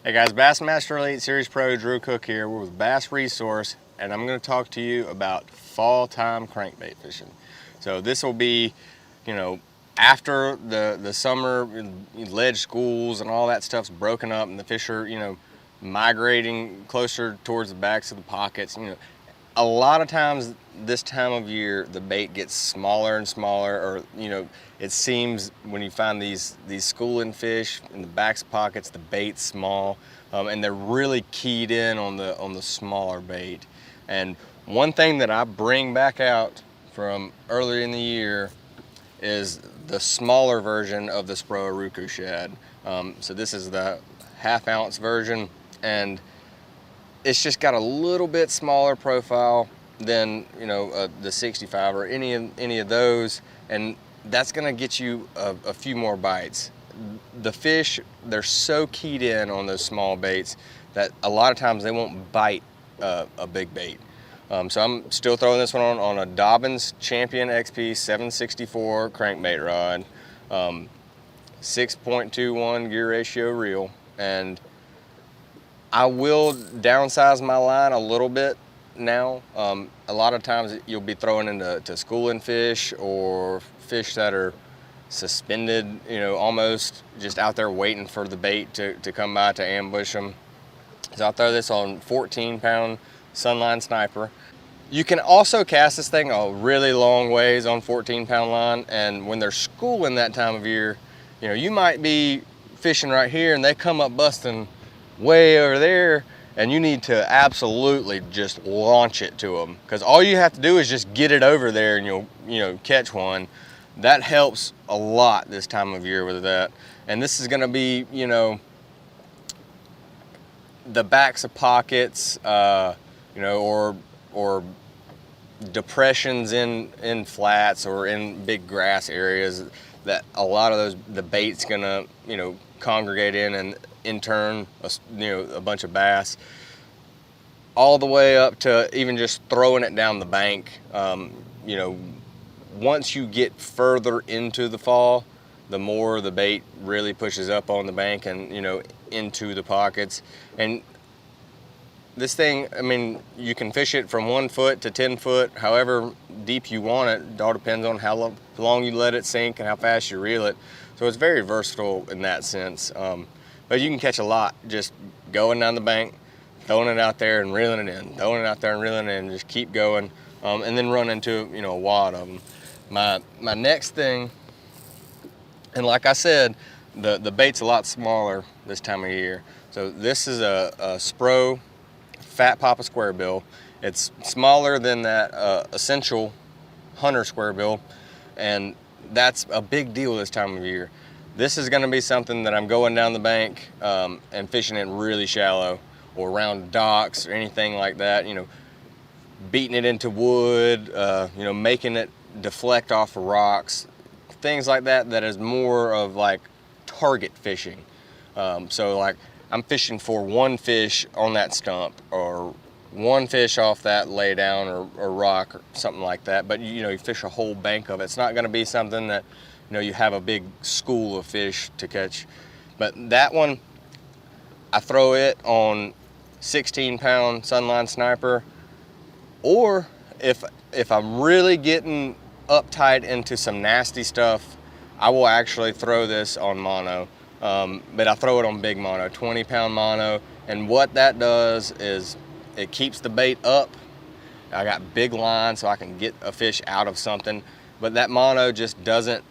Hey guys, Bassmaster Elite Series Pro Drew Cook here. We're with Bass Resource, and I'm going to talk to you about fall time crankbait fishing. So this will be, after the summer ledge schools and all that stuff's broken up, and the fish are, migrating closer towards the backs of the pockets. A lot of times this time of year the bait gets smaller and smaller, or it seems when you find these schooling fish in the backs of pockets, the bait's small, and they're really keyed in on the smaller bait. And one thing that I bring back out from earlier in the year is the smaller version of the Spro Aruku shad. So this is the half-ounce version, and it's just got a little bit smaller profile than the 65 or any of those, and that's going to get you a few more bites. The fish, they're so keyed in on those small baits that a lot of times they won't bite a big bait. So I'm still throwing this one on a Dobyns Champion XP 764 crankbait rod, 6.21 gear ratio reel, and I will downsize my line a little bit now. A lot of times you'll be throwing into schooling fish or fish that are suspended, almost just out there waiting for the bait to come by to ambush them. So I'll throw this on 14-pound Sunline Sniper. You can also cast this thing a really long ways on 14-pound line, and when they're schooling that time of year, you might be fishing right here and they come up busting way over there, and you need to absolutely just launch it to them, because all you have to do is just get it over there and you'll catch one. That helps a lot this time of year with that. And this is going to be the backs of pockets, or depressions in flats or in big grass areas that a lot of the bait's gonna congregate in, and in turn a bunch of bass, all the way up to even just throwing it down the bank. Once you get further into the fall, the more the bait really pushes up on the bank and into the pockets. And this thing, you can fish it from 1 foot to 10 foot, however deep you want it. It all depends on how long you let it sink and how fast you reel it. So it's very versatile in that sense. But you can catch a lot just going down the bank, throwing it out there and reeling it in, throwing it out there and reeling it in, just keep going, and then run into a wad of them. My next thing, and like I said, the bait's a lot smaller this time of year. So this is a Spro Fat Papa Square Bill. It's smaller than that Essential Hunter Square Bill, and that's a big deal this time of year. This is going to be something that I'm going down the bank and fishing it really shallow, or around docks or anything like that, beating it into wood, making it deflect off of rocks, things like that, that is more of like target fishing. So like I'm fishing for one fish on that stump, or one fish off that lay down or rock or something like that, but you fish a whole bank of it. It's not going to be something that you have a big school of fish to catch. But that one, I throw it on 16-pound Sunline Sniper, or if I'm really getting uptight into some nasty stuff, I will actually throw this on mono. But I throw it on big mono, 20-pound mono, and what that does is it keeps the bait up. I got big line so I can get a fish out of something, but that mono just doesn't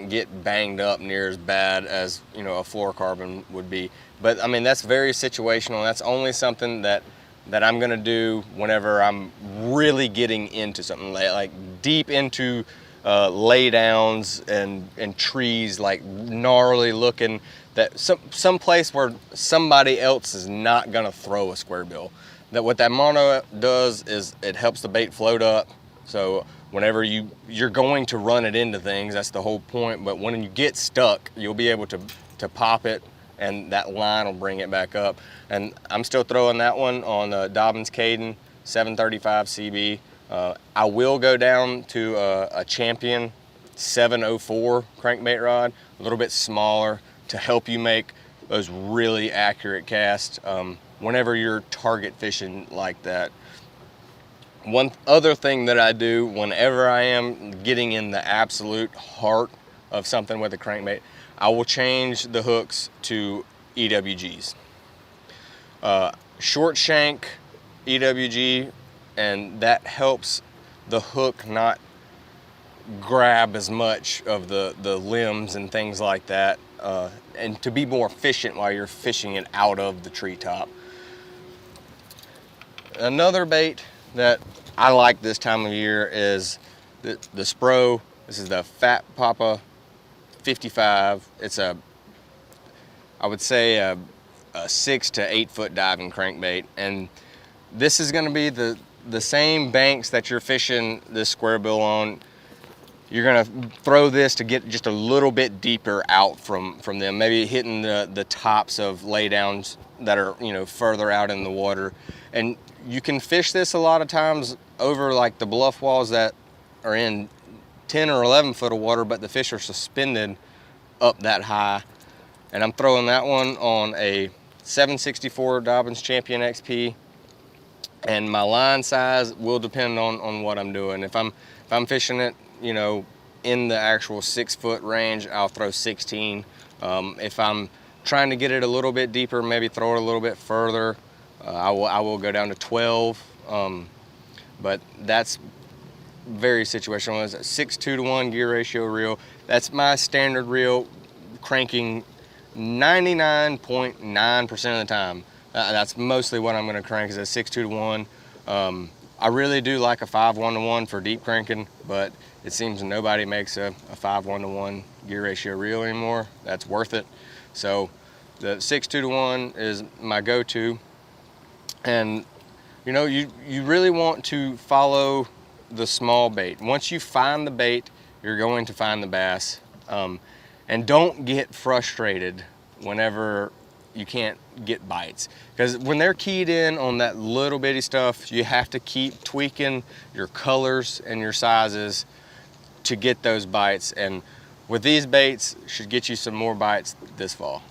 get banged up near as bad as a fluorocarbon would be. But that's very situational. That's only something that I'm gonna do whenever I'm really getting into something like deep into laydowns and trees, like gnarly looking, that some place where somebody else is not gonna throw a square bill. That what that mono does is it helps the bait float up. So whenever you're going to run it into things, that's the whole point. But when you get stuck, you'll be able to pop it, and that line will bring it back up. And I'm still throwing that one on the Dobyns Caden 735 CB. I will go down to a Champion 704 crankbait rod, a little bit smaller, to help you make those really accurate casts whenever you're target fishing like that. One other thing that I do whenever I am getting in the absolute heart of something with a crankbait, I will change the hooks to EWGs. Short shank EWG, and that helps the hook not grab as much of the limbs and things like that, and to be more efficient while you're fishing it out of the treetop. Another bait that I like this time of year is the Spro. This is the Fat Papa 55. It's I would say a 6 to 8 foot diving crankbait, and this is going to be the same banks that you're fishing this square bill on. You're going to throw this to get just a little bit deeper out from them, maybe hitting the tops of laydowns that are, you know, further out in the water. And you can fish this a lot of times over like the bluff walls that are in 10 or 11 foot of water, but the fish are suspended up that high. And I'm throwing that one on a 764 Dobyns Champion XP, and my line size will depend on what I'm doing. If I'm fishing it, you know, in the actual 6 foot range, I'll throw 16. If I'm trying to get it a little bit deeper, maybe throw it a little bit further, I will go down to 12. But that's very situational. It's a 6:2 to 1 gear ratio reel. That's my standard reel, cranking 99.9% of the time. That's mostly what I'm going to crank, is a 6:2 to 1. I really do like a 5:1 to 1 for deep cranking, but it seems nobody makes a 5:1 to 1 gear ratio reel anymore. That's worth it. So the 6:2 to 1 is my go-to. And you know, you really want to follow the small bait. Once you find the bait, you're going to find the bass. And don't get frustrated whenever you can't get bites, because when they're keyed in on that little bitty stuff, you have to keep tweaking your colors and your sizes to get those bites. And with these baits, should get you some more bites this fall.